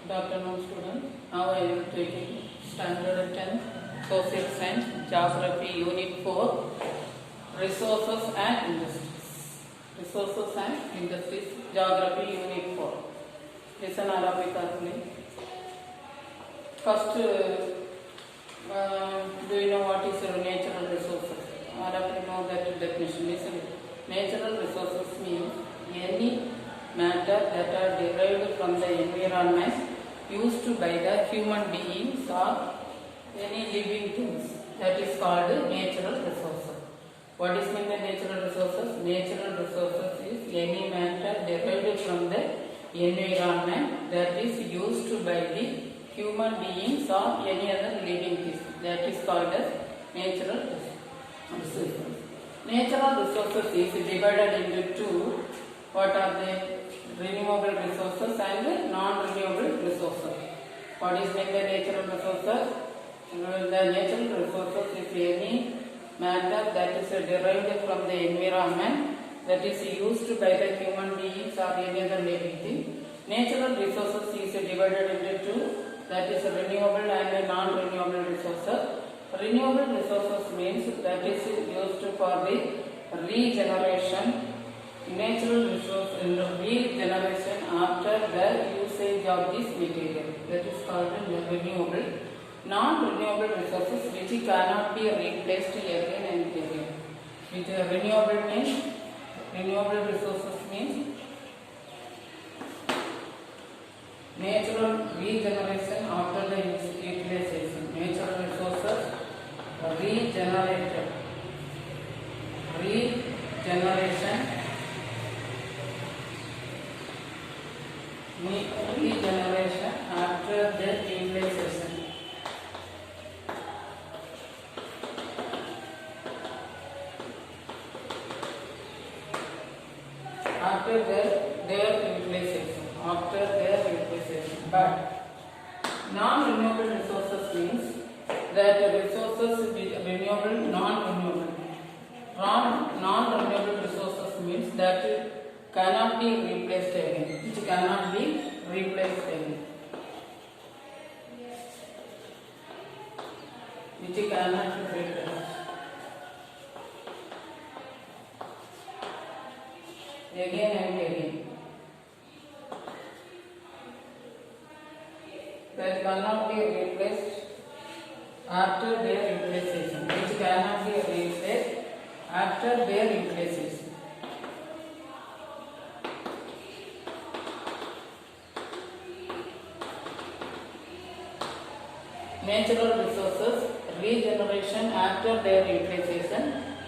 Good afternoon, students. Now I am taking Standard 10 Social Science Geography Unit 4 Resources and Industries. Resources and Industries Geography Unit 4. Listen all of me carefully. First, do you know what is natural resources? All of you know that definition. Listen. Natural resources means any matter that are derived from the environment used by the human beings or any living things. That is called natural resources. What is meant by natural resources? Natural resources is any matter derived from the environment that is used by the human beings or any other living things. That is called as natural resources. Natural resources is divided into two. What are they? Renewable resources and non-renewable resources. What is meant by natural resources? The natural resources is any matter that is derived from the environment that is used by the human beings or any other living thing. Natural resources is divided into two. That is renewable and non-renewable resources. Renewable resources means that is used for the regeneration. Natural resource regeneration after the usage of this material. That is called renewable. Non-renewable resources which cannot be replaced again and again. Which renewable resources means natural regeneration after the utilization. Natural resources regeneration after the utilization. After their utilization. But non-renewable resources means that the resources renewable, non-renewable. Non-renewable resources means that cannot be replaced again. Which cannot be replaced again. Which cannot be replaced again and again. That cannot be replaced after their utilization. Which cannot be replaced after their utilization. Natural resources regeneration after their utilization,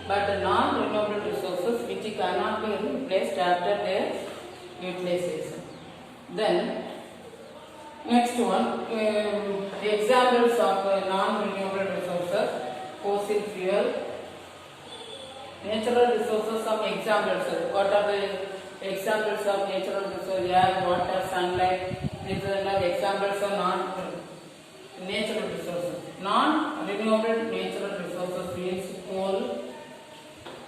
but non-renewable resources which cannot be replaced after their utilization. Then next one, examples of non-renewable resources: fossil fuel. Natural resources, some examples. What are the examples of natural resources? Air, water, sunlight. These are the examples of natural resources. Non-renewable natural resources means coal,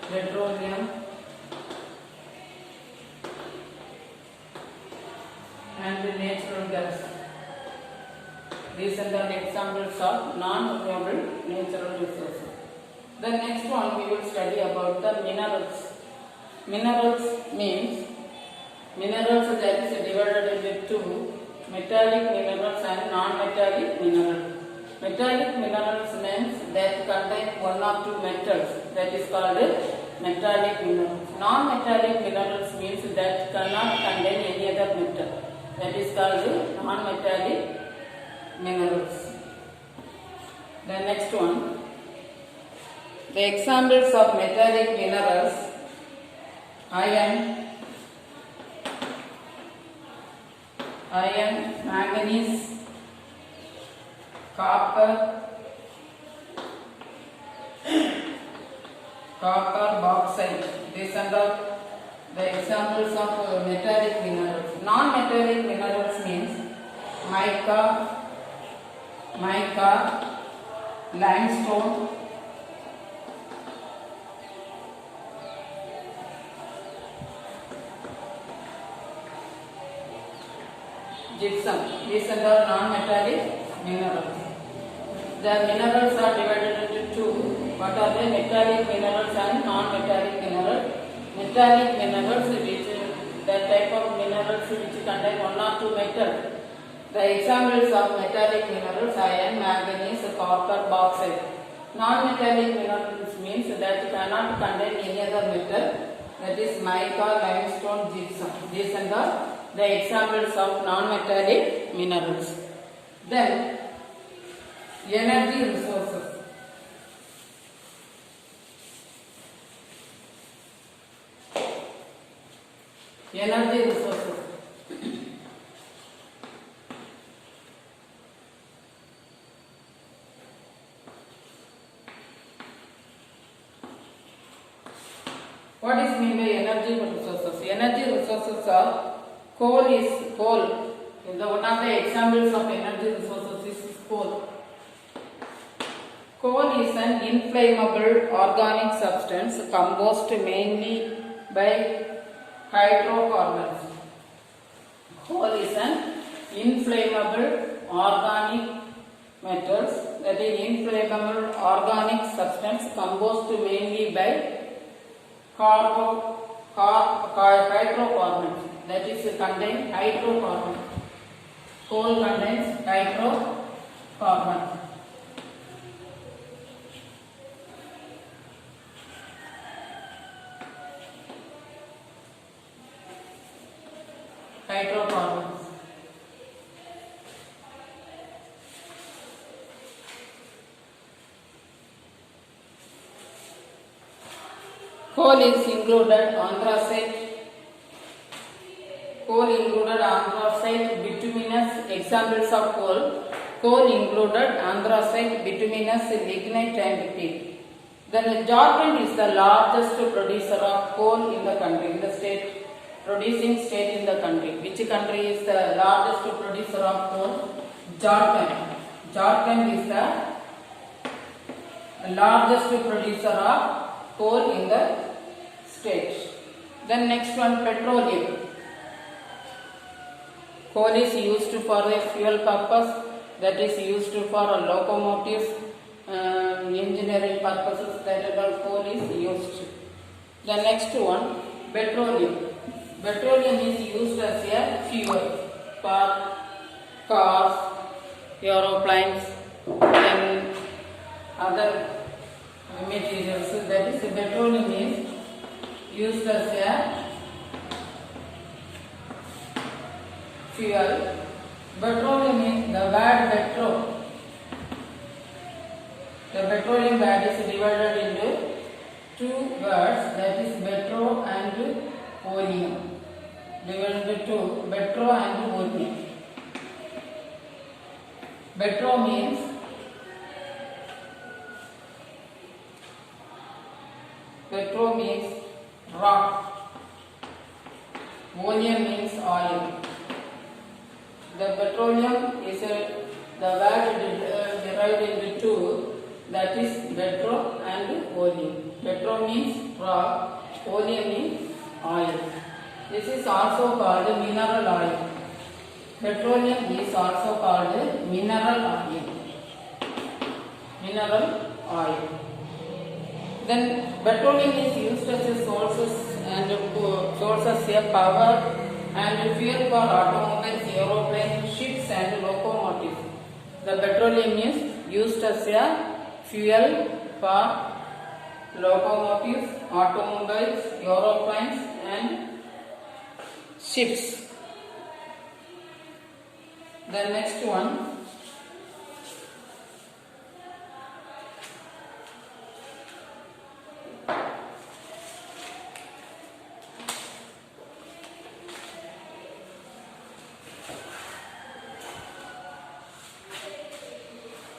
petroleum, and natural gas. These are the examples of non-renewable natural resources. The next one we will study about the minerals. Minerals means minerals that is divided into two: metallic minerals and non-metallic minerals. Metallic minerals means that contain one or two metals. That is called metallic minerals. Non-metallic minerals means that cannot contain any other metal. That is called non-metallic minerals. The next one, the examples of metallic minerals: iron, manganese, copper, bauxite. These are the examples of metallic minerals. Non-metallic minerals means mica, limestone, gypsum. These are the non-metallic minerals. The minerals are divided into two. What are they? Metallic minerals and non-metallic minerals. Metallic minerals, which the type of minerals which contain one or two metals. The examples of metallic minerals: iron, manganese, copper, bauxite. Non-metallic minerals means that cannot contain any other metal. That is mica, limestone, gypsum. These are the examples of non-metallic minerals. Then energy resources. Energy resources. What is mean by energy resources? Energy resources are coal. The one of the examples of energy resources is coal. Coal is an inflammable organic substance composed mainly by hydrocarbons. Coal is an inflammable organic metals, that is inflammable organic substance composed mainly by hydrocarbons, that is contain hydrocarbon. Coal contains hydrocarbon. Hydrocarbons. Coal is included anthracite. Coal included anthracite, bituminous. Examples of coal. Coal included anthracite, bituminous, lignite and peat. Then Jharkhand is the largest producer of coal in the country, in the state, producing state in the country. Which country is the largest producer of coal? Jharkhand. Jharkhand is the largest producer of coal in the state. Then next one, petroleum. Coal is used for a fuel purpose, that is used for locomotives, engineering purposes, that all coal is used. The next one, petroleum. Petroleum is used as a fuel for cars, aeroplanes, and other materials. That is, petroleum is used as a fuel. Petroleum is the word petro. The petroleum word is divided into two words, that is petro and oleum. Divided into two, petro and oleum. Petro means rock. Oleum means oil. The petroleum is the word derived into two, that is petro and oleum. Petro means rock, oleum means oil. This is also called mineral oil. Petroleum is also called mineral oil. Mineral oil. Then petroleum is used as a sources of power and fuel for automobiles, aeroplanes, ships and locomotives. The petroleum is used as a fuel for locomotives, automobiles, aeroplanes and ships. The next one,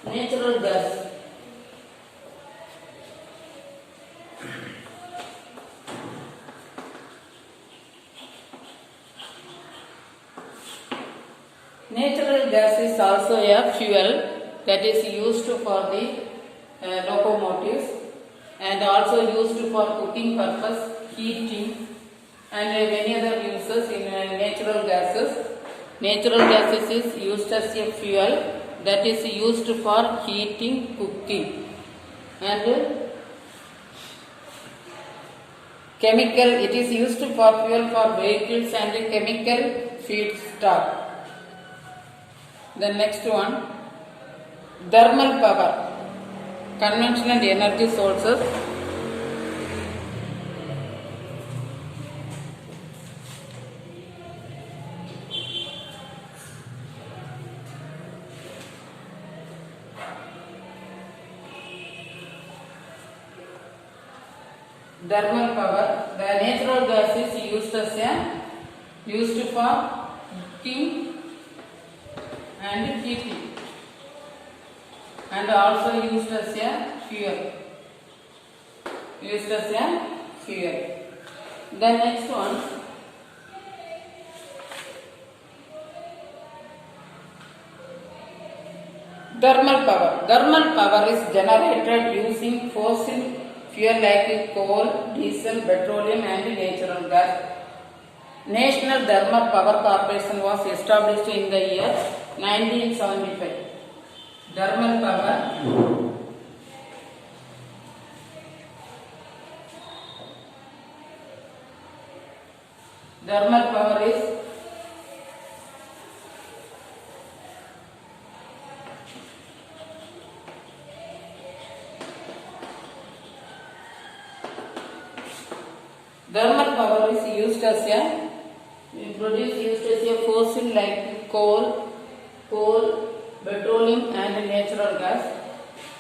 natural gas. Natural gas is also a fuel that is used for the locomotives and also used for cooking purpose, heating and many other uses in natural gases. Natural gases is used as a fuel that is used for heating, cooking, and chemical. It is used for fuel for vehicles and chemical feedstock. The next one, thermal power, conventional energy sources. Thermal power, the natural gas is used for cooking and heating, and also used as a fuel. The next one, thermal power. Thermal power is generated using fossil fuel like coal, diesel, petroleum and natural gas. National Thermal Power Corporation was established in the year 1975. Thermal power. Thermal power is used as a fossil like coal, petroleum and natural gas.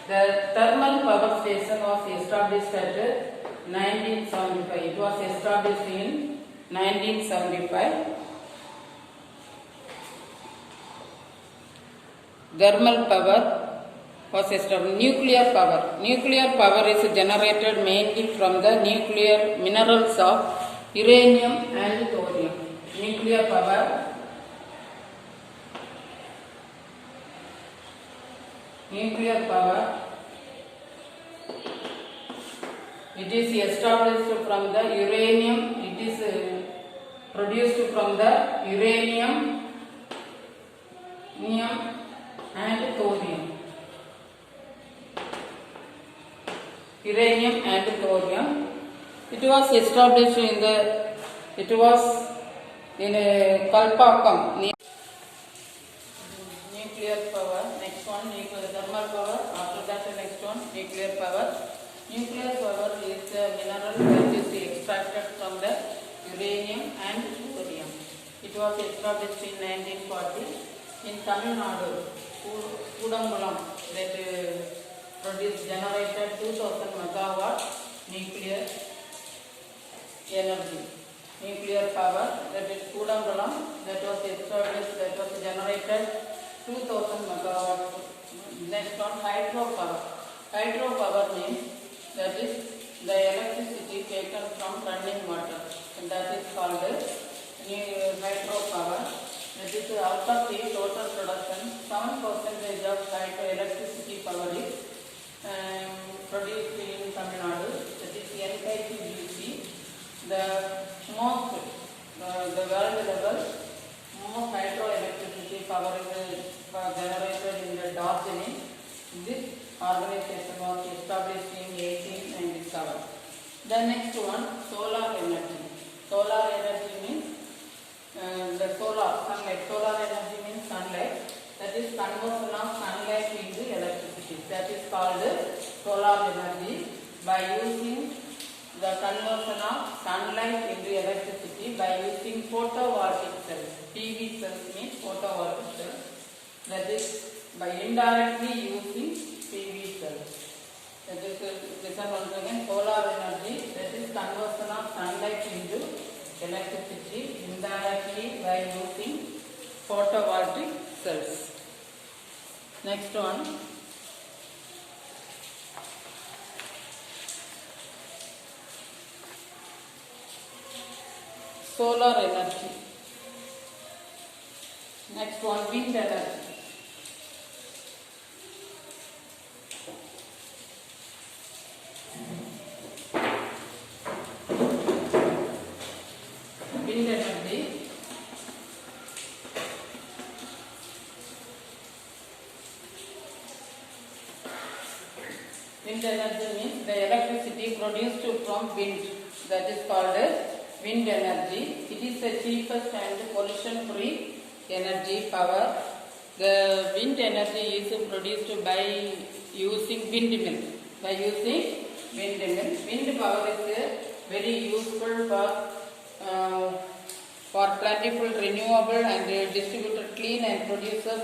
The thermal power station was established at 1975. It was established in 1975. Thermal power was established. Nuclear power. Nuclear power is generated mainly from the nuclear minerals of uranium and thorium. Nuclear power. It is established from the uranium. It is produced from the uranium and thorium. It was established in Kalpakkam. Nuclear power. Next one, thermal power. After that, the next one, nuclear power. Nuclear power is a mineral that is extracted from the uranium and thorium. It was established in 1940 in Tamil Nadu, Kudangulam, that generated 2000 megawatt nuclear energy. Nuclear power, that is Kudangulam, that was established, that was generated 2000 megawatt. Next one, hydropower. Hydropower means that is the electricity taken from running water, and that is called hydropower. That is out of the total production, 7% of electricity power is produced in Tamil Nadu. That is NKTUC. The world level most hydroelectricity power is generated in the Darjeeling. This organization was established in 1897. The next one, solar energy. Solar energy means the sunlight. Solar energy means sunlight. That is conversion of sunlight into electricity. That is called solar energy. By using the conversion of sunlight into electricity by using photovoltaic cells. PV cells means photovoltaic cells. That is by indirectly using PV cells. That is, listen once again, solar energy, that is conversion of sunlight into electricity indirectly by using photovoltaic cells. Next one. Solar energy. Next one, wind energy. Wind energy. from wind, that is called wind energy. It is the cheapest and pollution-free energy power. The wind energy is produced by using windmill. Wind power is very useful for plentiful, renewable and distributed clean and produces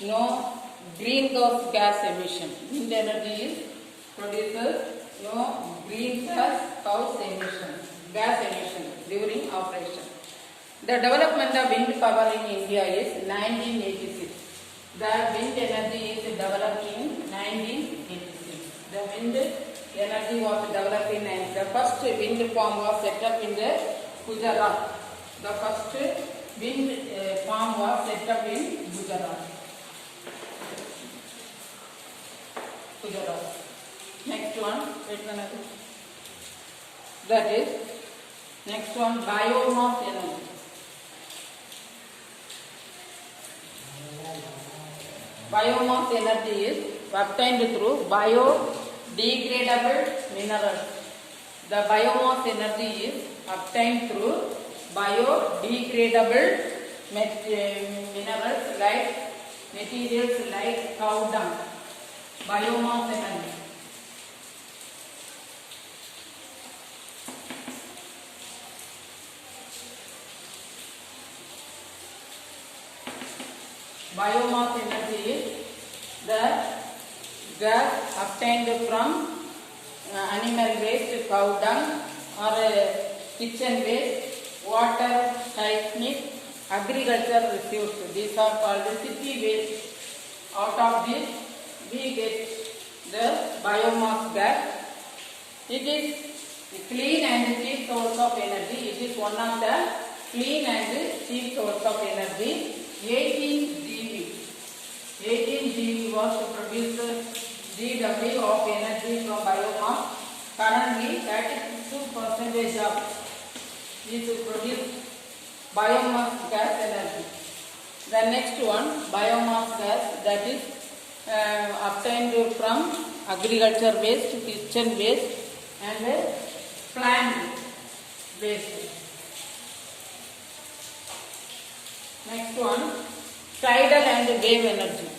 no greenhouse gas emission. Wind energy is produces no greenhouse gas emission during operation. The development of wind power in India is 1986. The wind energy is developed in 1986. The wind energy was developed in the first wind farm was set up in the Gujarat. The first wind farm was set up in Gujarat. Next one, that is next one, biomass energy. Biomass energy is obtained through biodegradable minerals. The biomass energy is obtained through biodegradable materials like cow dung. Biomass energy. Biomass energy is the gas obtained from animal waste, cow dung or kitchen waste, water, seismic, agriculture resources. These are called city waste. Out of this we get the biomass gas. It is a clean and cheap source of energy. It is one of the clean and cheap source of energy. 18 GW was to produce GW of energy from biomass. Currently, 32% of is to produce biomass gas energy. The next one, biomass gas, that is obtained from agriculture waste, kitchen waste and plant waste. Next one, tidal and wave energy.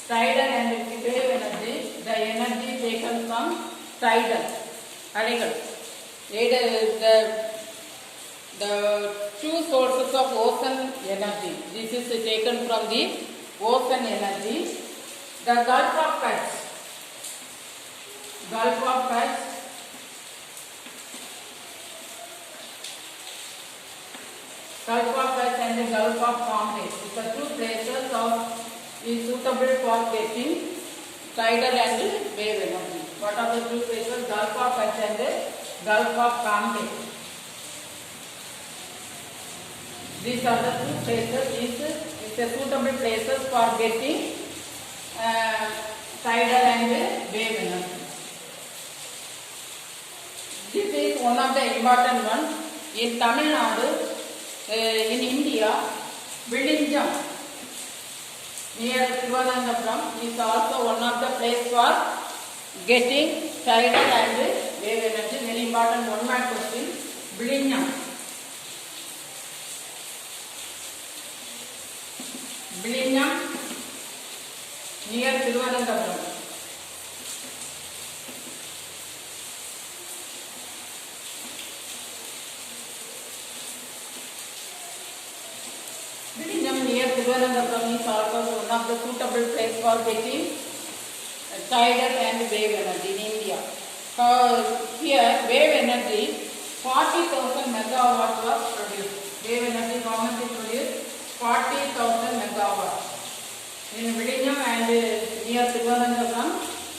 Tidal and wave energy, the energy taken from tidal, the two sources of ocean energy. This is taken from the ocean energy. The Gulf of Kutch and the Gulf of Bombay. The two places is suitable for getting tidal and wave energy. What are the two places? Gulf of Kutch and the Gulf of Bombay. These are the two places. Is suitable places for getting tidal and wave energy. This is one of the important ones. In Tamil Nadu, in India, Villinjam near Thiruvananthapuram is also one of the place for getting tidal and wave energy. Very important one mark question. Villinjam near Thiruvananthapuram. Villinjam near Thiruvananthapuram is also one of the suitable place for getting tidal and wave energy in India. Here wave energy 40,000 megawatt was produced. Wave energy government produced 40,000 megawatt. In Villinjam and near Thiruvananthapuram,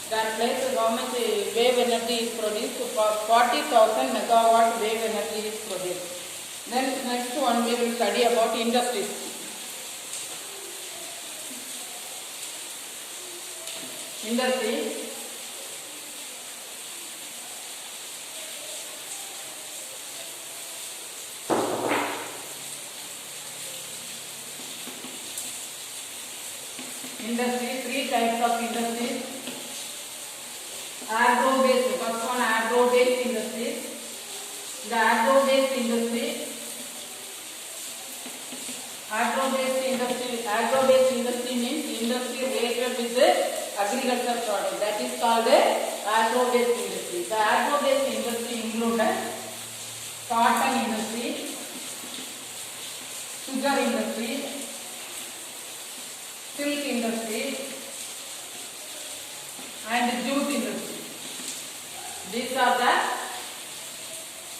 that place the government wave energy is produced. 40,000 megawatt wave energy is produced. Then next one we will study about industries. Industry. industry, three types of industries. Agro-based, first one agro-based industries. The agro-based industry means industry related with the agriculture product. That is called agro-based industry. The agro-based industry include cotton industry, sugar industry, silk industry, and jute industry. These are the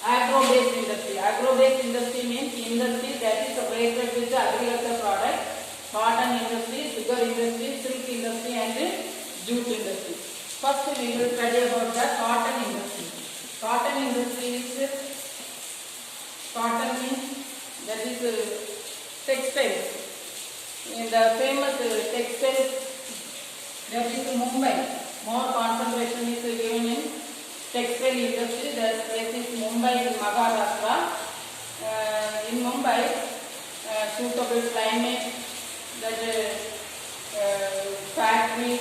agro-based industry. Agro-based industry means industry that is related with the agriculture product. Cotton industry, sugar industry, silk industry, and jute industry. First, we will study about the cotton industry. Cotton industry is cotton means that is textiles. In the famous textiles that is Mumbai. More concentration is given in textile industry. That place is Mumbai in Maharashtra. In Mumbai, suitable climate, that factory,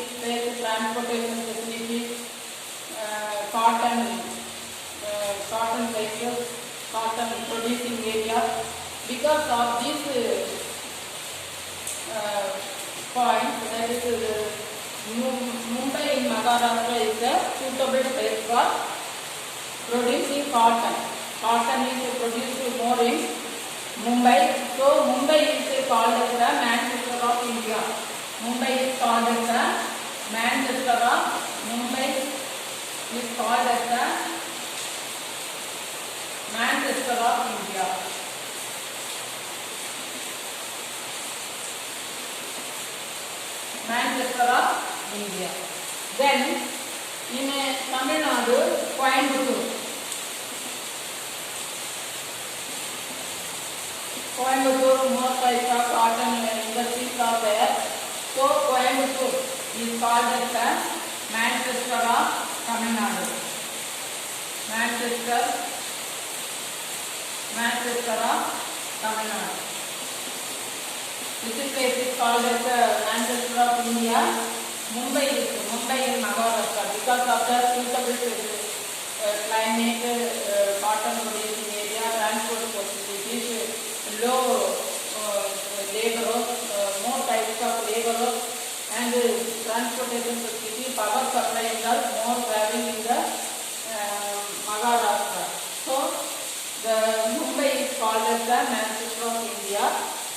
transportation facilities, cotton cycles, cotton producing area. Because of this point, that is Mumbai in Maharashtra is a suitable place for producing cotton. Cotton is produced more in Mumbai. So Mumbai is called as the Manchester of India. Mumbai is called as the Manchester of Mumbai is called as the Manchester of India. Manchester of India. Then in Tamil Nadu, Coimbatore. Coimbatore, more types of cotton industries are there. So Coimbatore is called as the Manchester of Tamil Nadu. Manchester of Tamil Nadu. This place is called as the Manchester of India. Mumbai in Maharashtra because of the suitable climate, cotton producing area, transport facilities, low labor, more types of labor, and transportation facility, power supply are more traveling in the Maharashtra. So the Mumbai is called as the Manchester of India.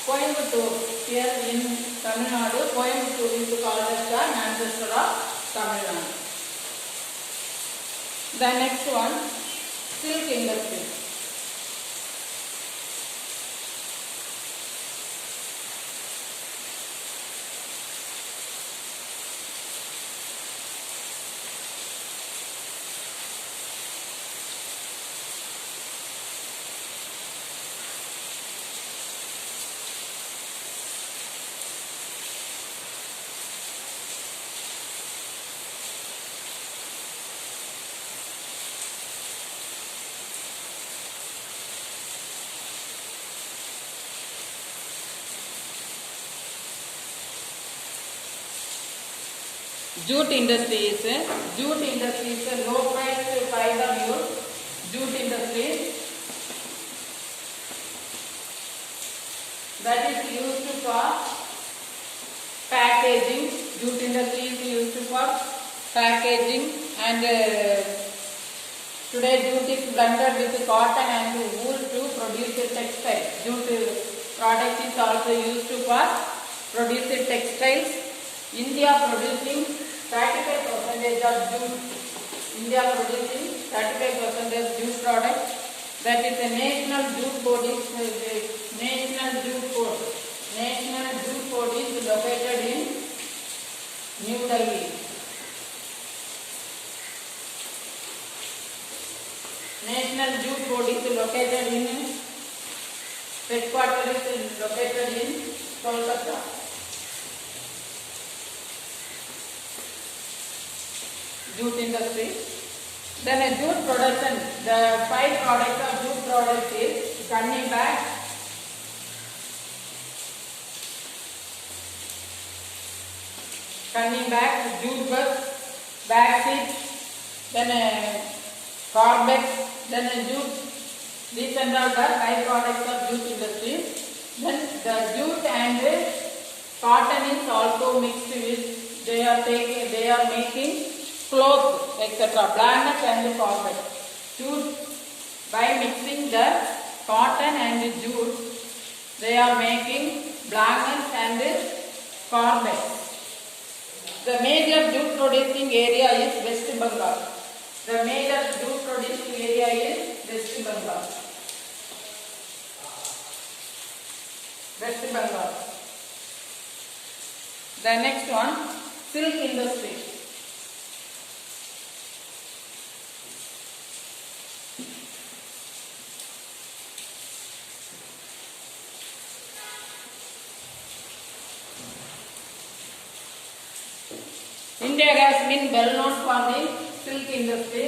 Coimbatore, here in Tamil Nadu, Coimbatore is called as the Manchester of Tamil Nadu. The next one, silk industry. Jute industry is a low price fiber use. Jute industry that is used for packaging. Jute industry is used for packaging, and today jute is blended with cotton and wool to produce textile. Jute product is also used for produce textiles. India producing 35% of jute. India producing 35% jute product. That is the National Jute Board is National Jute Board. National Jute Board is located in New Delhi. National Jute Board is located in headquarters is located in Kolkata. Jute industry. Then a jute production. The 5 products of jute product is gunny bag, Coming back, jute bus, backseat, then carpet, then jute. These and all the byproducts of jute industry. Then the jute and cotton is also mixed with. They are making clothes, etc. Blanket and carpet. Jute, by mixing the cotton and jute, they are making blankets and carpets. The major jute producing area is West Bengal. The major jute producing area is West Bengal. West Bengal. The next one, silk industry. India has been well known for the silk industry.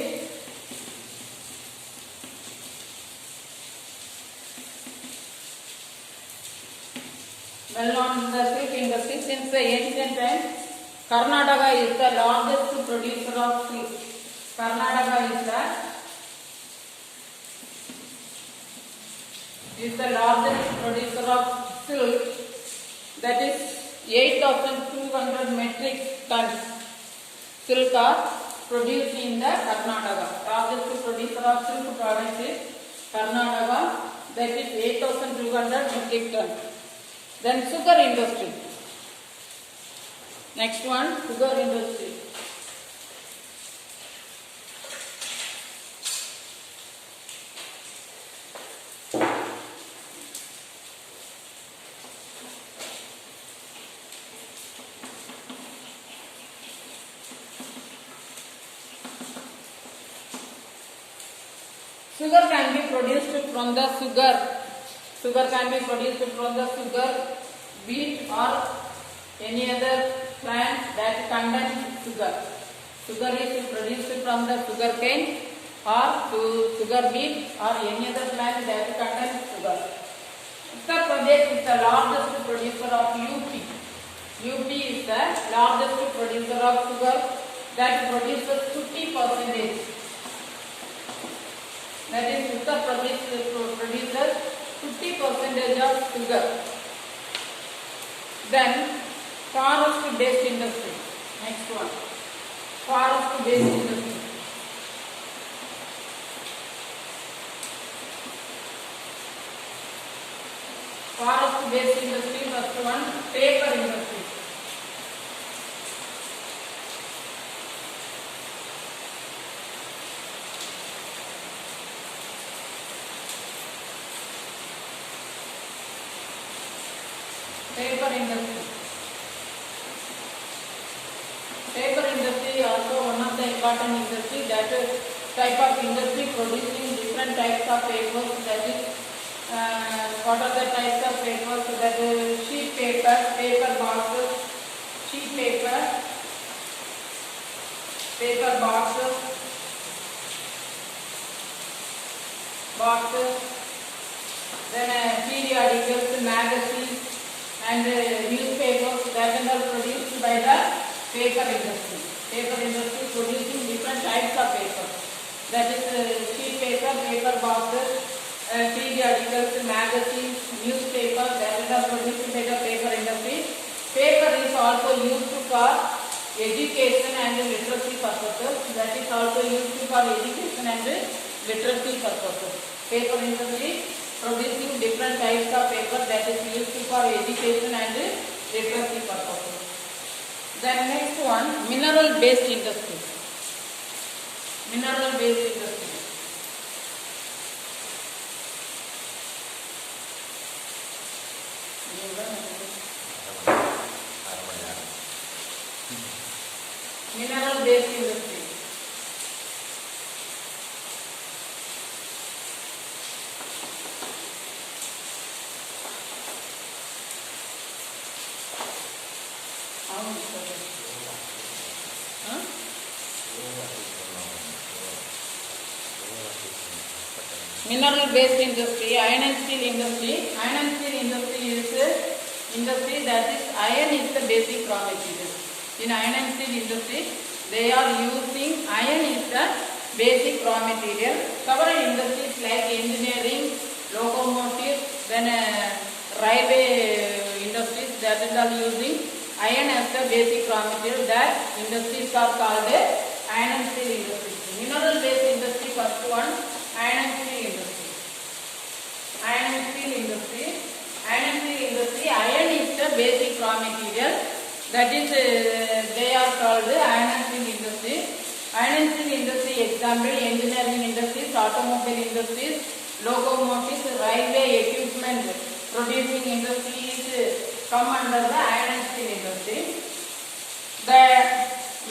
Well known in the silk industry since the ancient times. Karnataka is the largest producer of silk. Karnataka is the largest producer of silk. That is 8,200 metric tons. Silk are produced in the Karnataka. Largest producer of silk products is Karnataka. That is 8,200 metric tons. Then sugar industry. Next one, sugar industry. Sugar can be produced from the sugar. Sugar can be produced from the sugar, wheat or any other plant that contains sugar. Sugar is produced from the sugar cane or sugar beet or any other plant that contains sugar. Uttar Pradesh is the largest producer of UP. UP is the largest producer of sugar that produces 50%. That is Uttar Pradesh produces 50% of sugar. Then forest based industry. Next one. Forest based industry. Forest based industry, first one, paper industry. Paper industry. Paper industry is also one of the important industry. That type of industry producing different types of papers. That is, what are the types of papers? That is sheet paper, paper boxes, sheet paper, paper boxes, then periodicals, magazines, and newspapers that are produced by the paper industry. Paper industry producing different types of paper. That is sheet paper, paper boxes, periodicals, magazines, newspapers that are produced by the paper industry. Paper is also used for education and literacy purposes. That is also used for education and literacy purposes. Paper industry producing different types of paper that is used for education and literacy purposes. Then next one, mineral based industry. Mineral based industry. Mineral based industry. Mineral based industry, iron and steel industry. Iron and steel industry is industry that is iron is the basic raw material. In iron and steel industry, they are using iron is the basic raw material. Several industries like engineering, locomotive, then railway industries, that is all using iron as the basic raw material. That industries are called iron and steel industries. Mineral based industry, first one, iron and steel industry. Iron and steel industry. Iron and steel industry, iron is the basic raw material. That is, they are called iron and steel industry. Iron and steel industry example, engineering industries, automobile industries, locomotives, railway equipment producing industries come under the iron and steel industry. The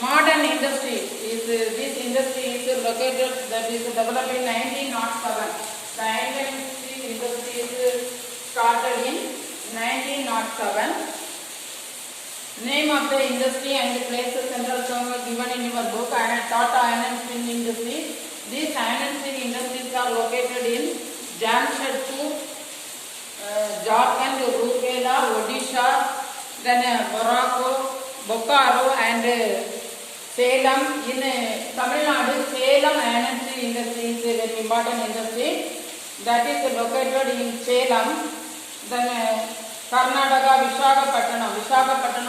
modern industry is, this industry is located, that is developed in 1907. The iron and steel industry is started in 1907. Name of the industry and the place of central term given in your book. Tata Iron and Steel Industry. These iron and steel industries are located in Jamshedpur, Jharkhand, Rourkela, Odisha, then Bokaro and Salem. In Tamil Nadu, Salem iron and steel industry is a very important industry. That is located in Salem. Then Karnataka, Visakhapatnam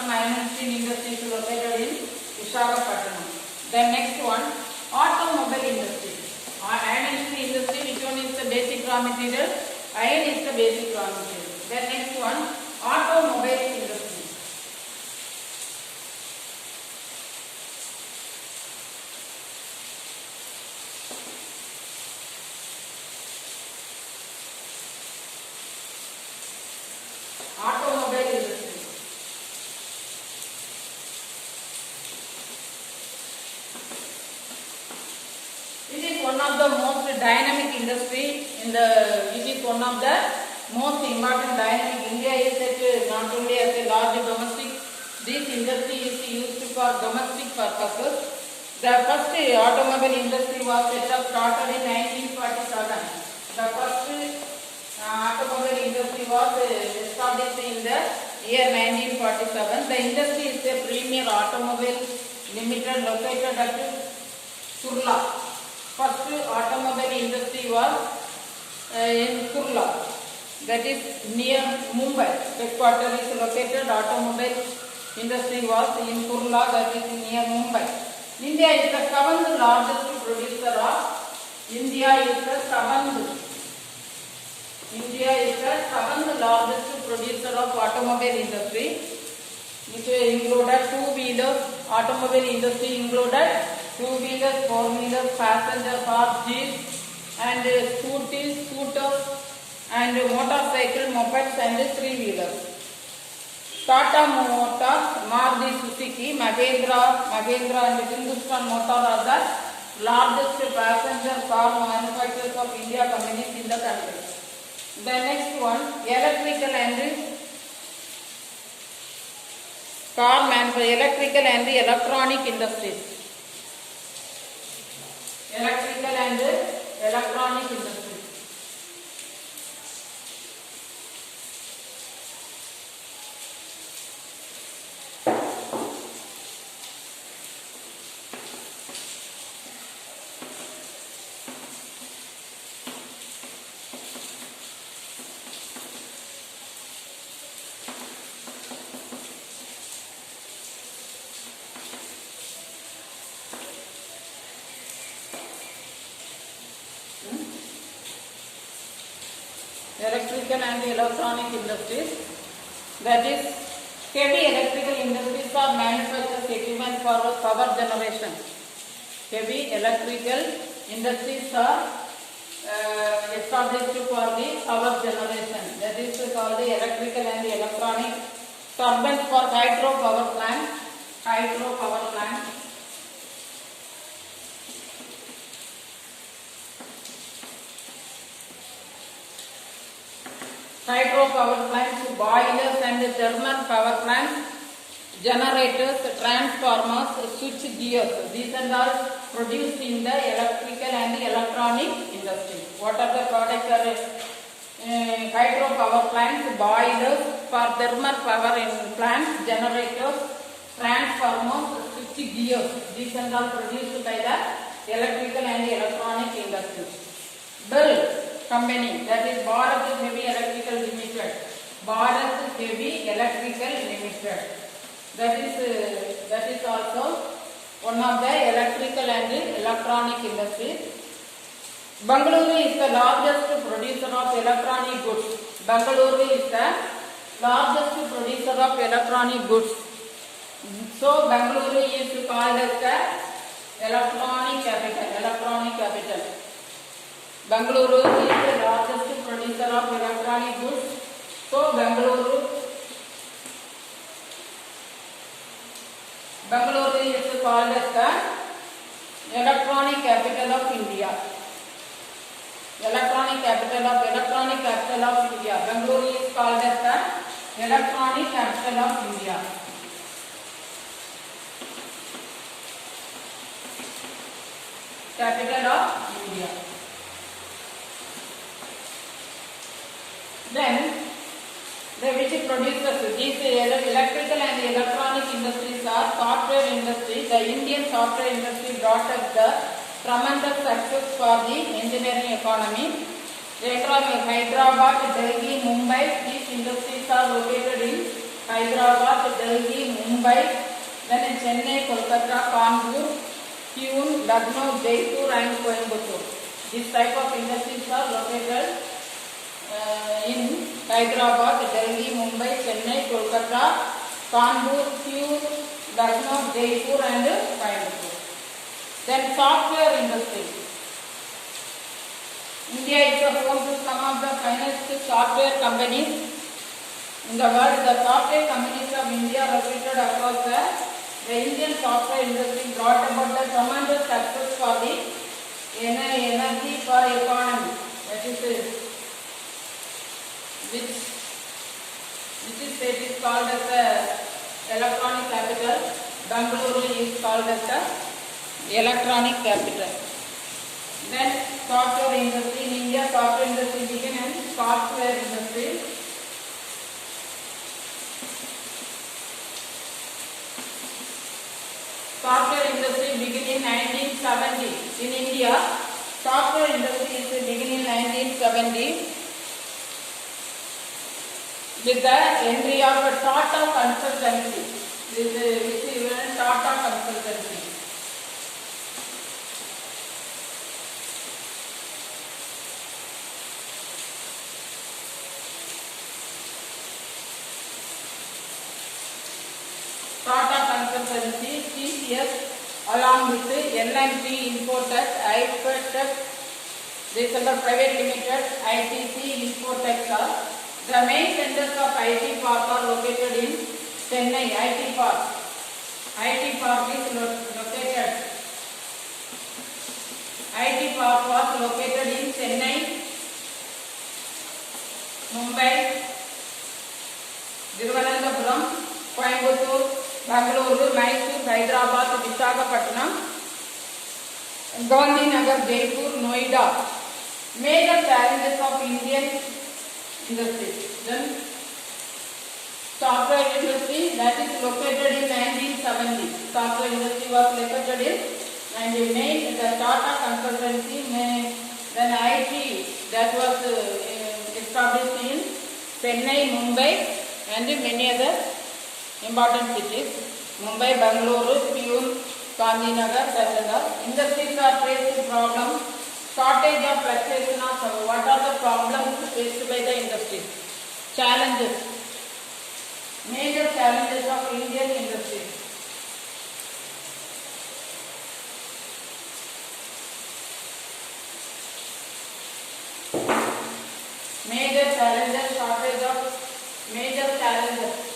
iron and steel industry is located in Visakhapatnam. The next one, automobile industry. Iron and steel industry, which one is the basic raw material? Iron is the basic raw material. The next one, automobile industry. Automobile industry. It is one of the most dynamic industry in the. It is one of the most important dynamic. India is not only as a large domestic. This industry is used for domestic purposes. The first automobile industry was started in 1947. The first automobile industry was established in the year 1947. The industry is a Premier Automobile Limited located at Kurla. First automobile industry was in Kurla, that is near Mumbai. Headquarters is located. Automobile industry was in Kurla, that is near Mumbai. India is the seventh largest producer of. India is the seventh largest producer of automobile industry, which included two-wheelers. Automobile industry included two-wheelers, four-wheelers, passenger cars, jeeps, and scooters, and motorcycle, mopeds, and three-wheelers. Tata Motors, Maruti Suzuki, Mahindra, and Hindustan Motor are the largest passenger car manufacturers of India companies in the country. The next one, electrical and electronic industries. Electrical and electronic industries. Electrical and electronic industries, that is heavy electrical industries are manufactured equipment for power generation. Heavy electrical industries are established for the power generation. That is called the electrical and the electronic. Turbines for hydro power plant. Hydro power plants, boilers and thermal power plants, generators, transformers, switch gears. These are all produced in the electrical and the electronic industry. What are the products? Hydro power plants, boilers for thermal power in plants, generators, transformers, switch gears. These are all produced by the electrical and electronic industry. Bell company, that is Bharat Heavy Electrical Limited. Bharat Heavy Electrical Limited. That is also one of the electrical and electronic industries. Bangalore is the largest producer of electronic goods. Bangalore is the largest producer of electronic goods. So Bangalore is called as the electronic capital. Electronic capital. Bangalore is the largest producer of electronic goods. So Bangalore is called as the electronic capital of India. Electronic capital of India. Bangalore is called as the electronic capital of India. Capital of India. Then which produces these electrical and electronic industries are software industry. The Indian software industry brought up the tremendous success for the engineering economy. Hyderabad, Delhi, Mumbai. These industries are located in Hyderabad, Delhi, Mumbai. Then in Chennai, Kolkata, Kanpur, Pune, Lucknow, Jaipur and Coimbatore. These type of industries are located in Hyderabad, Delhi, Mumbai, Chennai, Kolkata, Kanpur, Pune, Lucknow, Jaipur and Coimbatore. Then software industry. India is home to some of the finest software companies in the world. The software companies of India located across the Indian software industry brought about the tremendous success for the energy for economy. That is which state is called as the electronic capital. Bangalore is called as the electronic capital. Then software industry. In India, software industry began as software industry. Software industry began in 1970. In India, software industry is began in 1970 with the entry of a Tata consultancy. Which is Tata consultancy. Tata consultancy, TCS, along with L&T Infotech, IFTech, these are the private limited, ITC, Infotech are. The main centers of IT Park are located in Chennai. IT Park is located. IT Park was located in Chennai, Mumbai, Thiruvananthapuram, Coimbatore, Bangalore, Mysore, Hyderabad, Visakhapatnam, Gandhinagar, Jaipur, Noida. Major challenges of Indian industry. Then software industry, that is located in 1970. Software industry was located in 1990. The Tata consultancy, then IT, that was established in Chennai, Mumbai and many other important cities. Mumbai, Bangalore, Pune, Gandhinagar, etc. Industries are facing problems. Shortage of fluctuation of what are the problems faced by the industry? Challenges. Major challenges of Indian industry. Major challenges, shortage of major challenges.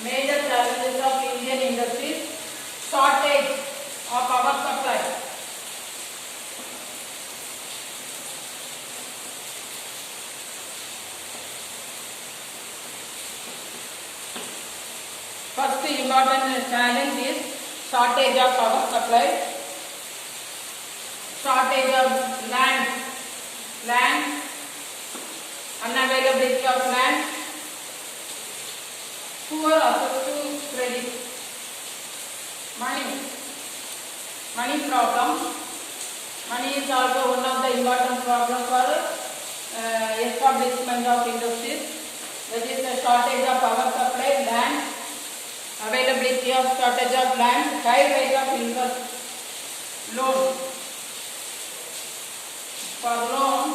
Major challenges of Indian industries. shortage of power supply, shortage of land, unavailability of land, poor access to credit, money problem. Money is also one of the important problem for establishment of industries. That is the shortage of power supply, land, availability of shortage of land, high rate of interest, loan. For loan,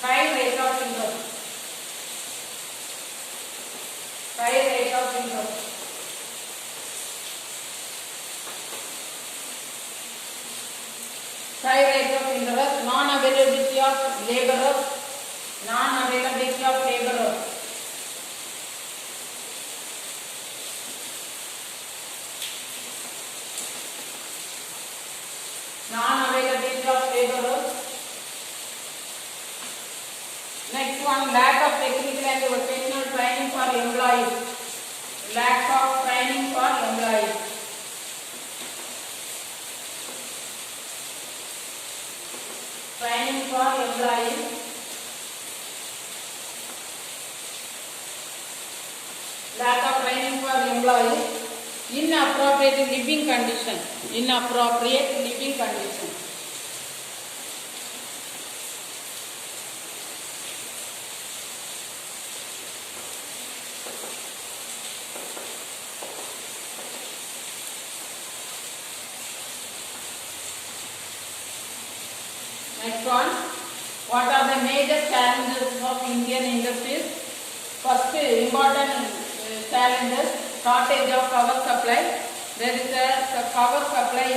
high rate of interest, high rate of interest. High rate of interest, non-availability of laborers, non-availability of laborers. Non-availability of laborers. Next one, lack of technical and vocational training for employees. Lack of training for employees. Training for employees. Lack of training for employees. Inappropriate living condition. Inappropriate living condition. Next one, what are the major challenges of Indian industries? First, important challenges, shortage of power supply. There is a power supply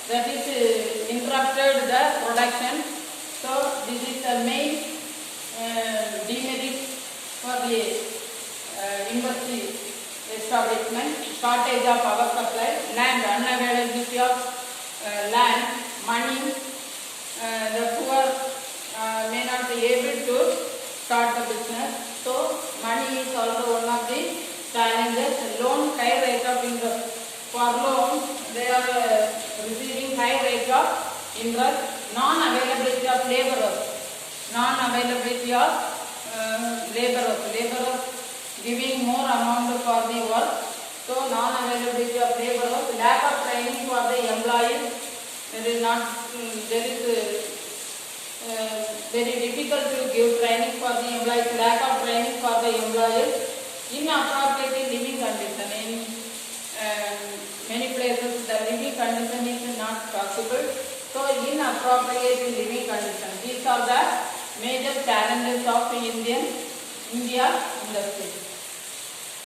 that is interrupted the production. So this is the main demerit for the industry establishment. Shortage of power supply, land, unavailability of land, money. The poor may not be able to start the business. So money is also one of the challenges. Loan, high rate of interest. For loan, they are receiving high rate of interest. Non-availability of laborers. Non-availability of laborers. Laborers giving more amount for the work. So non-availability of laborers. Lack of training for the employees. There is very difficult to give training for the employees. Lack of training for the employees. Inappropriate living condition. In many places the living condition is not possible. So inappropriate living condition. These are the major challenges of India industry.